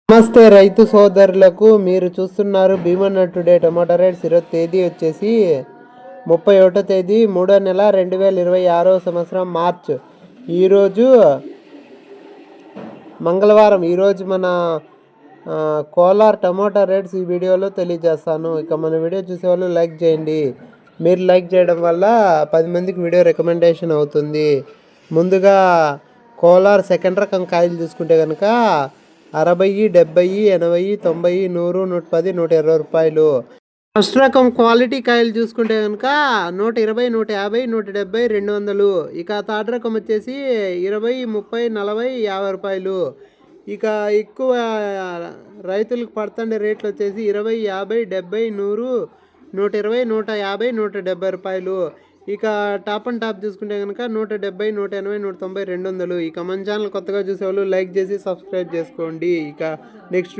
నమస్తే రైతు సోదరులకు, మీరు చూస్తున్నారు భీమన్న టుడే. టమాటా రేట్స్ ఈరోజు తేదీ వచ్చేసి 31వ తేదీ 3వ నెల 2026వ సంవత్సరం మార్చ్. ఈరోజు మంగళవారం. ఈరోజు మన కోలార్ టమాటా రేట్స్ ఈ వీడియోలో తెలియజేస్తాను. ఇక మన వీడియో చూసేవాళ్ళు లైక్ చేయండి. మీరు లైక్ చేయడం వల్ల 10 మందికి వీడియో రికమెండేషన్ అవుతుంది. ముందుగా కోలార్ సెకండ్ రకం కాయలు చూసుకుంటే కనుక 60, 70, 80, 90, 100, 110, 120 రూపాయలు. ఫస్ట్ రకం క్వాలిటీ కాయలు చూసుకుంటే కనుక 120, 150, 170, 200. ఇక థర్డ్ రకం వచ్చేసి 20, 30, 40, 50 రూపాయలు. ఇక ఎక్కువ రైతులకు పడుతుండే రేట్లు వచ్చేసి 20, 50, 70, 100, 120, 150, 170 రూపాయలు. ఇక టాప్ అండ్ టాప్ చూసుకుంటే కనుక 170, 180, 190, 200. ఇక మన ఛానల్ కొత్తగా చూసేవాళ్ళు లైక్ చేసి సబ్స్క్రైబ్ చేసుకోండి. ఇక నెక్స్ట్